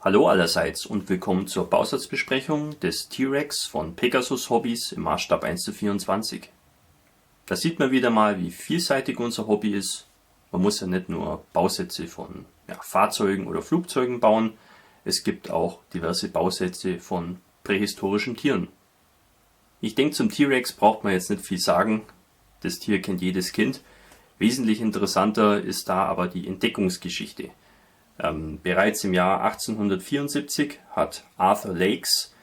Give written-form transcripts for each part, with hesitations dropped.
Hallo allerseits und willkommen zur Bausatzbesprechung des T-Rex von Pegasus Hobbys im Maßstab 1:24. Da sieht man wieder mal, wie vielseitig unser Hobby ist. Man muss ja nicht nur Bausätze von Fahrzeugen oder Flugzeugen bauen, es gibt auch diverse Bausätze von prähistorischen Tieren. Ich denke, zum T-Rex braucht man jetzt nicht viel sagen, das Tier kennt jedes Kind. Wesentlich interessanter ist da aber die Entdeckungsgeschichte. Bereits im Jahr 1874 hat Arthur Lakes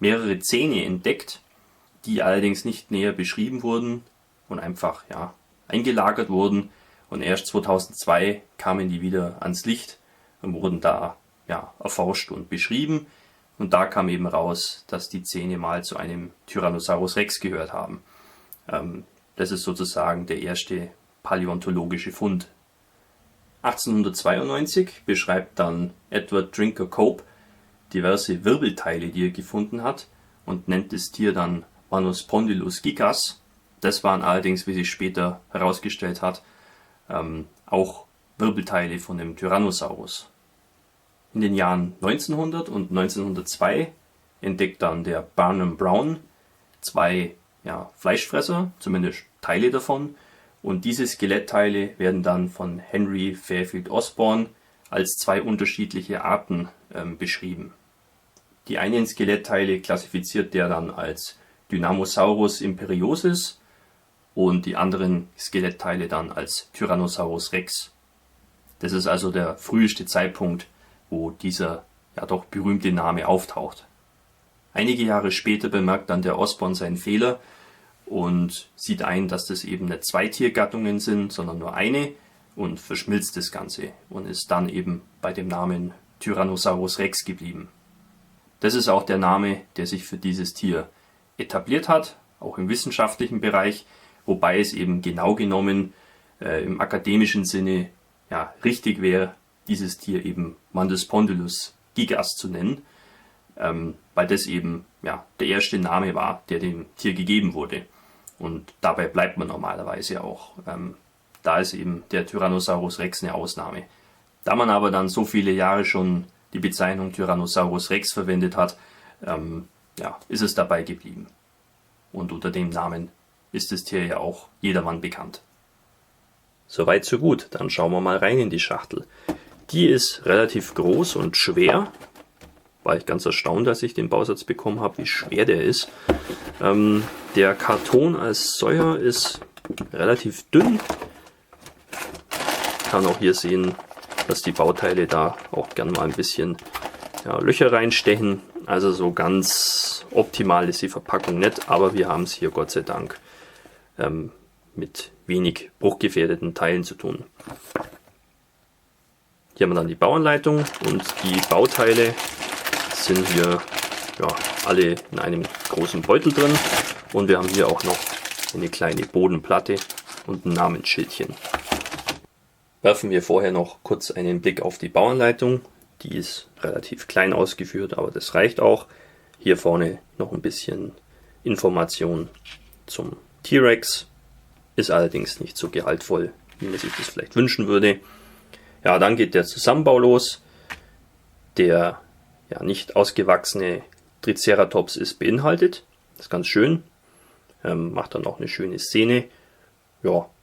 mehrere Zähne entdeckt, die allerdings nicht näher beschrieben wurden und einfach eingelagert wurden, und erst 2002 kamen die wieder ans Licht und wurden da erforscht und beschrieben, und da kam eben raus, dass die Zähne mal zu einem Tyrannosaurus Rex gehört haben. Das ist sozusagen der erste paläontologische Fund. 1892 beschreibt dann Edward Drinker Cope diverse Wirbelteile, die er gefunden hat, und nennt das Tier dann Manospondylus gigas. Das waren allerdings, wie sich später herausgestellt hat, auch Wirbelteile von dem Tyrannosaurus. In den Jahren 1900 und 1902 entdeckt dann der Barnum Brown zwei Fleischfresser, zumindest Teile davon, und diese Skelettteile werden dann von Henry Fairfield Osborn als zwei unterschiedliche Arten beschrieben. Die einen Skelettteile klassifiziert der dann als Dynamosaurus imperiosus und die anderen Skelettteile dann als Tyrannosaurus Rex. Das ist also der früheste Zeitpunkt, wo dieser doch berühmte Name auftaucht. Einige Jahre später bemerkt dann der Osborn seinen Fehler und sieht ein, dass das eben nicht zwei Tiergattungen sind, sondern nur eine, und verschmilzt das Ganze und ist dann eben bei dem Namen Tyrannosaurus Rex geblieben. Das ist auch der Name, der sich für dieses Tier etabliert hat, auch im wissenschaftlichen Bereich, wobei es eben genau genommen im akademischen Sinne richtig wäre, dieses Tier eben Manospondylus gigas zu nennen, weil das eben der erste Name war, der dem Tier gegeben wurde. Und dabei bleibt man normalerweise auch. Da ist eben der Tyrannosaurus Rex eine Ausnahme. Da man aber dann so viele Jahre schon die Bezeichnung Tyrannosaurus Rex verwendet hat, ist es dabei geblieben. Und unter dem Namen ist das Tier ja auch jedermann bekannt. Soweit so gut, dann schauen wir mal rein in die Schachtel. Die ist relativ groß und schwer. War ich ganz erstaunt, als ich den Bausatz bekommen habe, wie schwer der ist. Der Karton als solcher ist relativ dünn. Ich kann auch hier sehen, dass die Bauteile da auch gern mal ein bisschen Löcher reinstechen. Also so ganz optimal ist die Verpackung nicht, aber wir haben es hier Gott sei Dank mit wenig bruchgefährdeten Teilen zu tun. Hier haben wir dann die Bauanleitung, und die Bauteile sind hier alle in einem großen Beutel drin, und wir haben hier auch noch eine kleine Bodenplatte und ein Namensschildchen. Werfen wir vorher noch kurz einen Blick auf die Bauanleitung. Die ist relativ klein ausgeführt, aber das reicht auch. Hier vorne noch ein bisschen Information zum T-Rex, ist allerdings nicht so gehaltvoll, wie man sich das vielleicht wünschen würde. Dann geht der Zusammenbau los. Der nicht ausgewachsene Triceratops ist beinhaltet. Das ist ganz schön. Macht dann auch eine schöne Szene.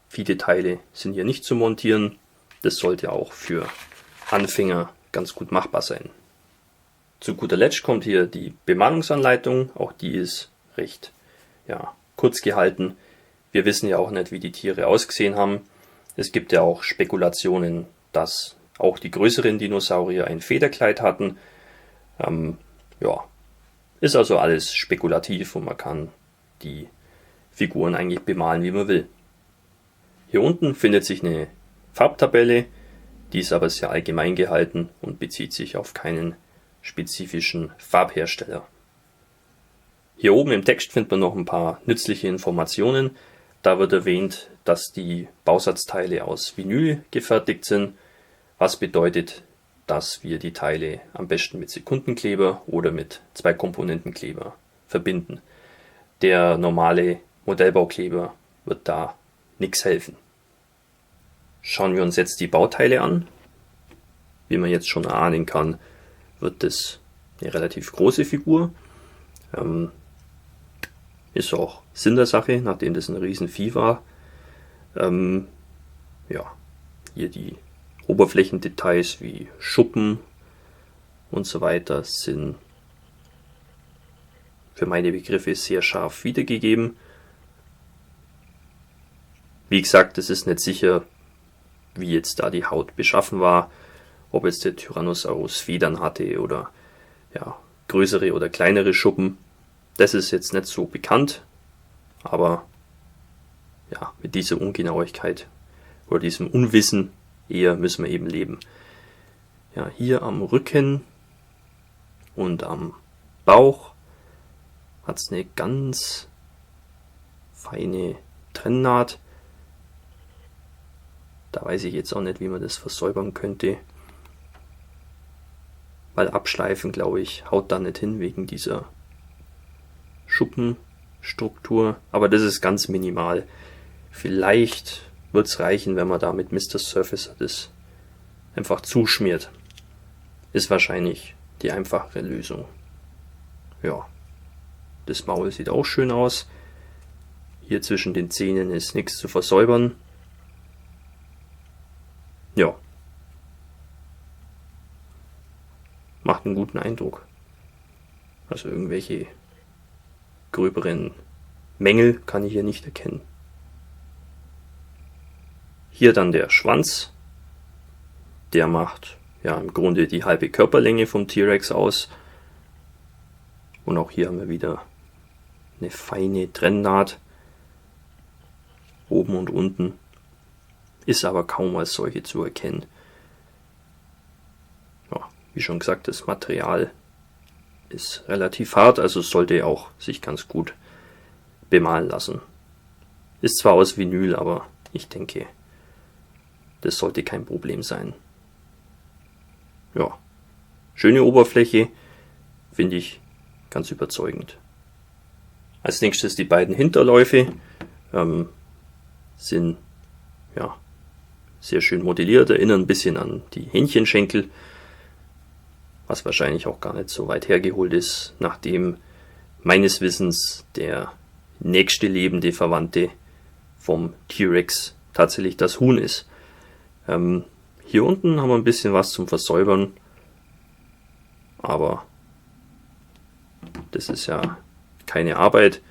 Viele Teile sind hier nicht zu montieren. Das sollte auch für Anfänger ganz gut machbar sein. Zu guter Letzt kommt hier die Bemannungsanleitung. Auch die ist recht kurz gehalten. Wir wissen ja auch nicht, wie die Tiere ausgesehen haben. Es gibt ja auch Spekulationen, dass auch die größeren Dinosaurier ein Federkleid hatten. Ist also alles spekulativ, und man kann die Figuren eigentlich bemalen, wie man will. Hier unten findet sich eine Farbtabelle, die ist aber sehr allgemein gehalten und bezieht sich auf keinen spezifischen Farbhersteller. Hier oben im Text findet man noch ein paar nützliche Informationen. Da wird erwähnt, dass die Bausatzteile aus Vinyl gefertigt sind, was bedeutet, dass wir die Teile am besten mit Sekundenkleber oder mit Zwei-Komponenten-Kleber verbinden. Der normale Modellbaukleber wird da nichts helfen. Schauen wir uns jetzt die Bauteile an. Wie man jetzt schon erahnen kann, wird das eine relativ große Figur. Ist auch Sinn der Sache, nachdem das ein Riesenvieh war. Ja, hier die Oberflächendetails wie Schuppen und so weiter sind für meine Begriffe sehr scharf wiedergegeben. Wie gesagt, es ist nicht sicher, wie jetzt da die Haut beschaffen war, ob jetzt der Tyrannosaurus Federn hatte oder ja, größere oder kleinere Schuppen. Das ist jetzt nicht so bekannt, aber ja, mit dieser Ungenauigkeit oder diesem Unwissen eher müssen wir eben leben. Ja, hier am Rücken und am Bauch hat es eine ganz feine Trennnaht. Da weiß ich jetzt auch nicht, wie man das versäubern könnte. Weil abschleifen, glaube ich, haut da nicht hin wegen dieser Schuppenstruktur. Aber das ist ganz minimal. Vielleicht wird es reichen, wenn man da mit Mr. Surfacer das einfach zuschmiert. Ist wahrscheinlich die einfachere Lösung. Ja, das Maul sieht auch schön aus. Hier zwischen den Zähnen ist nichts zu versäubern. Ja. Macht einen guten Eindruck. Also irgendwelche gröberen Mängel kann ich hier nicht erkennen. Hier dann der Schwanz. Der macht ja im Grunde die halbe Körperlänge vom T-Rex aus. Und auch hier haben wir wieder eine feine Trennnaht. Oben und unten. Ist aber kaum als solche zu erkennen. Ja, wie schon gesagt, das Material ist relativ hart, also sollte auch sich ganz gut bemalen lassen. Ist zwar aus Vinyl, aber ich denke, das sollte kein Problem sein. Ja, schöne Oberfläche, finde ich ganz überzeugend. Als nächstes die beiden Hinterläufe sind ja sehr schön modelliert, erinnern ein bisschen an die Hähnchenschenkel, was wahrscheinlich auch gar nicht so weit hergeholt ist, nachdem meines Wissens der nächste lebende Verwandte vom T-Rex tatsächlich das Huhn ist. Hier unten haben wir ein bisschen was zum Versäubern, aber das ist ja keine Arbeit.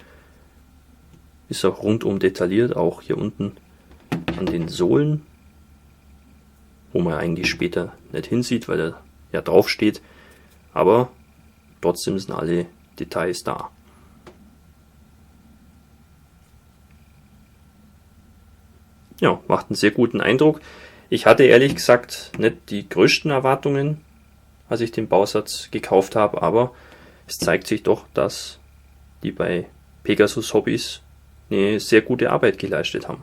Ist auch rundum detailliert, auch hier unten an den Sohlen, wo man eigentlich später nicht hinsieht, weil er ja drauf steht, aber trotzdem sind alle Details da. Ja, macht einen sehr guten Eindruck. Ich hatte ehrlich gesagt nicht die größten Erwartungen, als ich den Bausatz gekauft habe, aber es zeigt sich doch, dass die bei Pegasus Hobbies eine sehr gute Arbeit geleistet haben.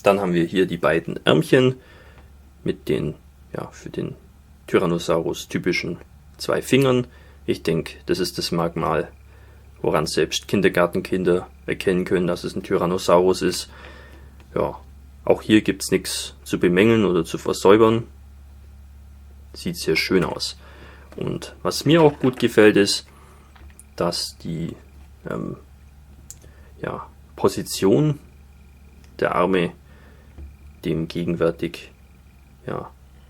Dann haben wir hier die beiden Ärmchen mit den ja, für den Tyrannosaurus typischen 2 Fingern. Ich denke, das ist das Merkmal, woran selbst Kindergartenkinder erkennen können, dass es ein Tyrannosaurus ist. Ja, auch hier gibt es nichts zu bemängeln oder zu versäubern. Sieht sehr schön aus. Und was mir auch gut gefällt ist, dass die Position der Arme dem gegenwärtig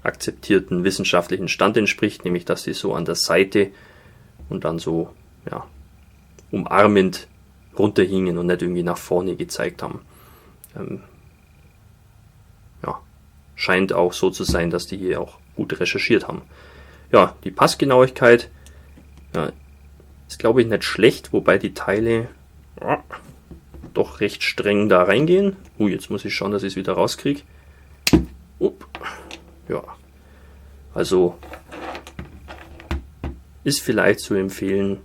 akzeptierten wissenschaftlichen Stand entspricht, nämlich dass sie so an der Seite und dann so umarmend runterhingen und nicht irgendwie nach vorne gezeigt haben. Scheint auch so zu sein, dass die hier auch gut recherchiert haben. Ja, die Passgenauigkeit ist glaube ich nicht schlecht, wobei die Teile doch recht streng da reingehen. Jetzt muss ich schauen, dass ich es wieder rauskriege. Ja, also ist vielleicht zu empfehlen,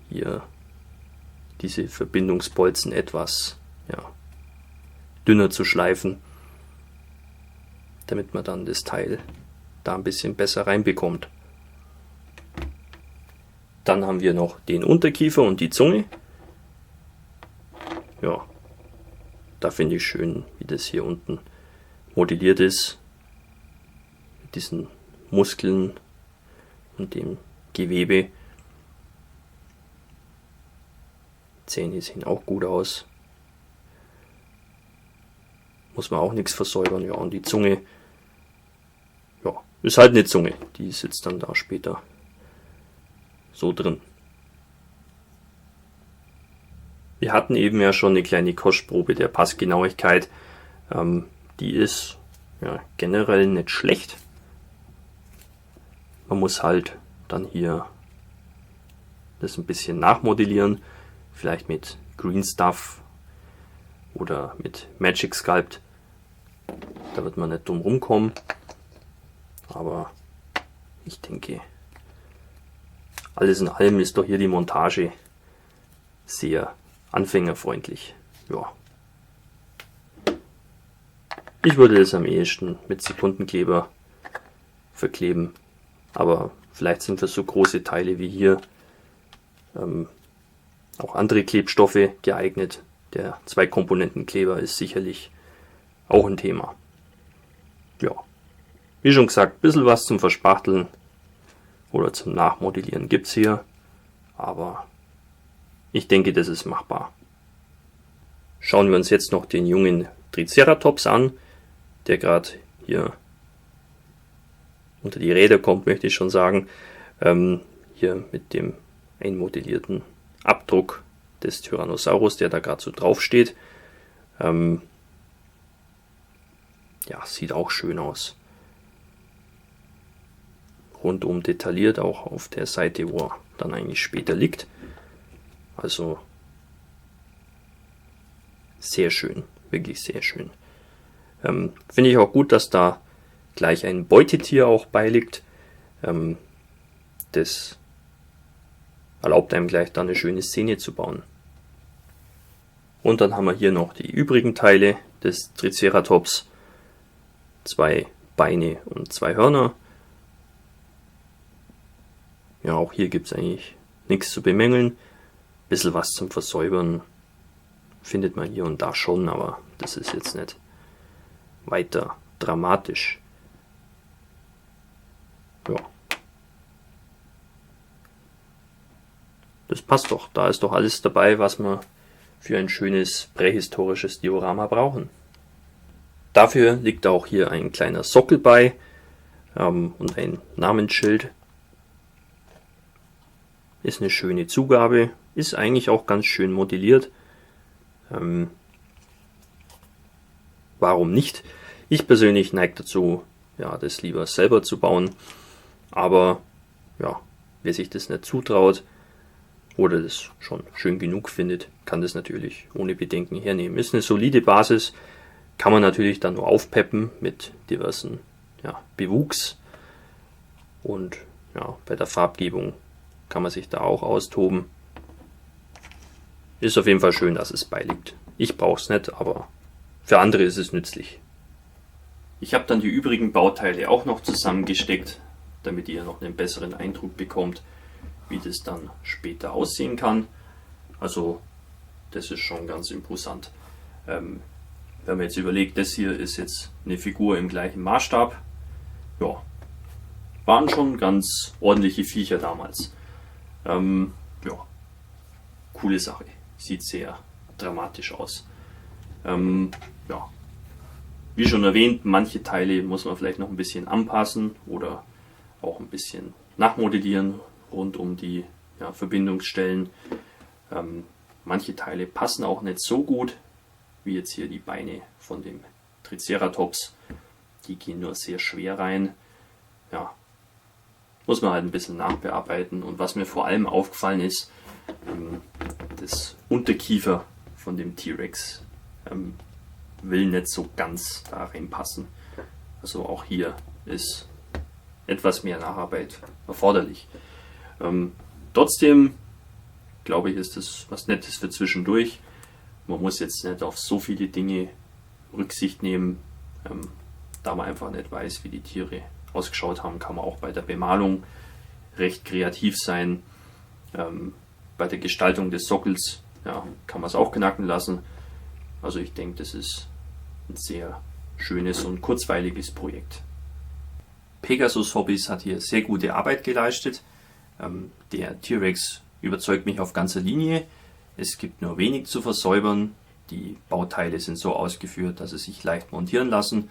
hier diese Verbindungsbolzen etwas dünner zu schleifen, damit man dann das Teil da ein bisschen besser reinbekommt. Dann haben wir noch den Unterkiefer und die Zunge. Ja, da finde ich schön, wie das hier unten modelliert ist. Mit diesen Muskeln und dem Gewebe. Zähne sehen auch gut aus. Muss man auch nichts versäubern. Ja, und die Zunge, ja, ist halt eine Zunge. Die sitzt dann da später so drin. Wir hatten eben ja schon eine kleine Kostprobe der Passgenauigkeit. Die ist ja generell nicht schlecht. Man muss halt dann hier das ein bisschen nachmodellieren. Vielleicht mit Green Stuff oder mit Magic Sculpt. Da wird man nicht drum rumkommen. Aber ich denke, alles in allem ist doch hier die Montage sehr anfängerfreundlich. Ja. Ich würde es am ehesten mit Sekundenkleber verkleben. Aber vielleicht sind für so große Teile wie hier auch andere Klebstoffe geeignet. Der Zwei-Komponenten-Kleber ist sicherlich auch ein Thema. Ja, wie schon gesagt, ein bisschen was zum Verspachteln oder zum Nachmodellieren gibt es hier, aber ich denke, das ist machbar. Schauen wir uns jetzt noch den jungen Triceratops an, der gerade hier unter die Räder kommt, möchte ich schon sagen. Hier mit dem einmodellierten Abdruck des Tyrannosaurus, der da gerade so drauf steht. Ja, sieht auch schön aus. Rundum detailliert, auch auf der Seite, wo er dann eigentlich später liegt. Also sehr schön, wirklich sehr schön. Finde ich auch gut, dass da gleich ein Beutetier auch beiliegt. Das erlaubt einem gleich da eine schöne Szene zu bauen. Und dann haben wir hier noch die übrigen Teile des Triceratops. 2 Beine und 2 Hörner. Ja, auch hier gibt es eigentlich nichts zu bemängeln. Bisschen was zum Versäubern findet man hier und da schon, aber das ist jetzt nicht weiter dramatisch. Ja. Das passt doch. Da ist doch alles dabei, was wir für ein schönes prähistorisches Diorama brauchen. Dafür liegt auch hier ein kleiner Sockel bei und ein Namensschild. Ist eine schöne Zugabe, ist eigentlich auch ganz schön modelliert. Warum nicht? Ich persönlich neige dazu, ja, das lieber selber zu bauen. Aber ja, wer sich das nicht zutraut oder das schon schön genug findet, kann das natürlich ohne Bedenken hernehmen. Ist eine solide Basis, kann man natürlich dann nur aufpeppen mit diversen Bewuchs. Und ja, bei der Farbgebung kann man sich da auch austoben. Ist auf jeden Fall schön, dass es beiliegt. Ich brauche es nicht, aber für andere ist es nützlich. Ich habe dann die übrigen Bauteile auch noch zusammengesteckt, damit ihr noch einen besseren Eindruck bekommt, wie das dann später aussehen kann. Also das ist schon ganz imposant. Wenn man jetzt überlegt, das hier ist jetzt eine Figur im gleichen Maßstab. Ja, waren schon ganz ordentliche Viecher damals. Ja, coole Sache. Sieht sehr dramatisch aus. Ja, wie schon erwähnt, manche Teile muss man vielleicht noch ein bisschen anpassen oder auch ein bisschen nachmodellieren rund um die Verbindungsstellen. Manche Teile passen auch nicht so gut, wie jetzt hier die Beine von dem Triceratops. Die gehen nur sehr schwer rein. Ja, muss man halt ein bisschen nachbearbeiten. Und was mir vor allem aufgefallen ist, das Unterkiefer von dem T-Rex will nicht so ganz da reinpassen. Also auch hier ist etwas mehr Nacharbeit erforderlich. Trotzdem glaube ich, ist das was Nettes für zwischendurch. Man muss jetzt nicht auf so viele Dinge Rücksicht nehmen. Da man einfach nicht weiß, wie die Tiere ausgeschaut haben, kann man auch bei der Bemalung recht kreativ sein. Bei der Gestaltung des Sockels kann man es auch knacken lassen. Also ich denke, das ist ein sehr schönes und kurzweiliges Projekt. Pegasus Hobbies hat hier sehr gute Arbeit geleistet. Der T-Rex überzeugt mich auf ganzer Linie. Es gibt nur wenig zu versäubern. Die Bauteile sind so ausgeführt, dass sie sich leicht montieren lassen.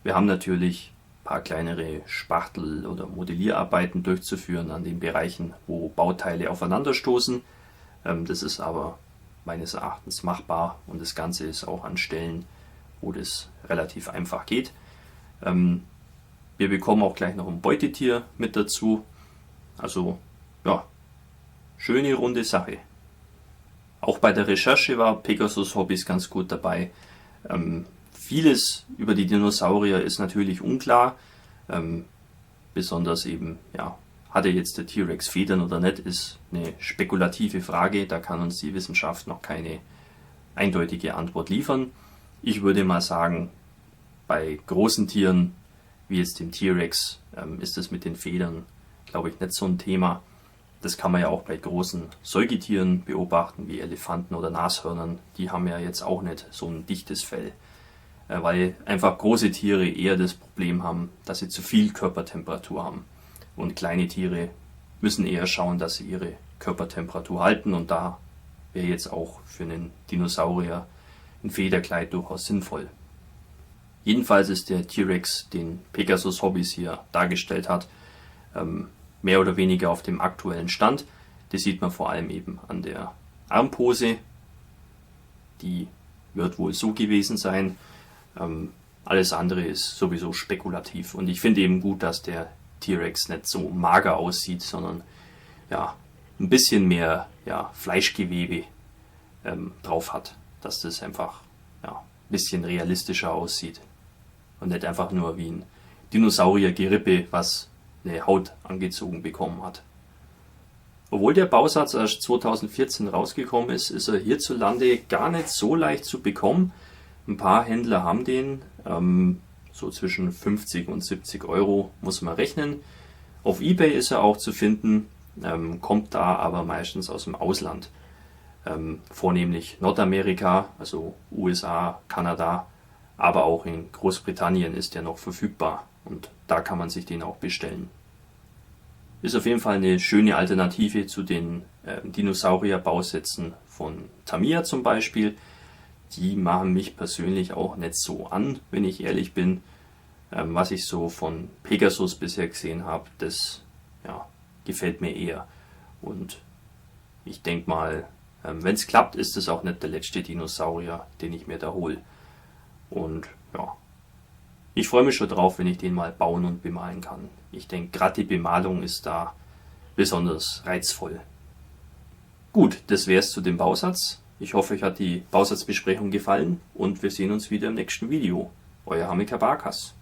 Wir haben natürlich ein paar kleinere Spachtel- oder Modellierarbeiten durchzuführen an den Bereichen, wo Bauteile aufeinanderstoßen. Das ist aber meines Erachtens machbar und das Ganze ist auch an Stellen, wo das relativ einfach geht. Wir bekommen auch gleich noch ein Beutetier mit dazu. Also ja, schöne runde Sache. Auch bei der Recherche war Pegasus Hobbies ganz gut dabei. Vieles über die Dinosaurier ist natürlich unklar. Besonders eben, ja, hatte jetzt der T-Rex Federn oder nicht, ist eine spekulative Frage. Da kann uns die Wissenschaft noch keine eindeutige Antwort liefern. Ich würde mal sagen, bei großen Tieren wie jetzt dem T-Rex ist es mit den Federn, glaube ich, nicht so ein Thema. Das kann man ja auch bei großen Säugetieren beobachten, wie Elefanten oder Nashörnern. Die haben ja jetzt auch nicht so ein dichtes Fell, weil einfach große Tiere eher das Problem haben, dass sie zu viel Körpertemperatur haben. Und kleine Tiere müssen eher schauen, dass sie ihre Körpertemperatur halten. Und da wäre jetzt auch für einen Dinosaurier ein Federkleid durchaus sinnvoll. Jedenfalls ist der T-Rex, den Pegasus Hobbies hier dargestellt hat, mehr oder weniger auf dem aktuellen Stand. Das sieht man vor allem eben an der Armpose. Die wird wohl so gewesen sein. Alles andere ist sowieso spekulativ. Und ich finde eben gut, dass der T-Rex nicht so mager aussieht, sondern ja, ein bisschen mehr Fleischgewebe drauf hat. Dass das einfach ein bisschen realistischer aussieht. Und nicht einfach nur wie ein Dinosaurier-Gerippe, was eine Haut angezogen bekommen hat. Obwohl der Bausatz erst 2014 rausgekommen ist, ist er hierzulande gar nicht so leicht zu bekommen. Ein paar Händler haben den, so zwischen 50 und 70 Euro muss man rechnen. Auf eBay ist er auch zu finden, kommt da aber meistens aus dem Ausland. Vornehmlich Nordamerika, also USA, Kanada, aber auch in Großbritannien ist er noch verfügbar und da kann man sich den auch bestellen. Ist auf jeden Fall eine schöne Alternative zu den Dinosaurier-Bausätzen von Tamiya zum Beispiel. Die machen mich persönlich auch nicht so an, wenn ich ehrlich bin. Was ich so von Pegasus bisher gesehen habe, das gefällt mir eher. Und ich denke mal, wenn es klappt, ist es auch nicht der letzte Dinosaurier, den ich mir da hole. Und ja, ich freue mich schon drauf, wenn ich den mal bauen und bemalen kann. Ich denke, gerade die Bemalung ist da besonders reizvoll. Gut, das wäre es zu dem Bausatz. Ich hoffe, euch hat die Bausatzbesprechung gefallen und wir sehen uns wieder im nächsten Video. Euer Hamika Barkas.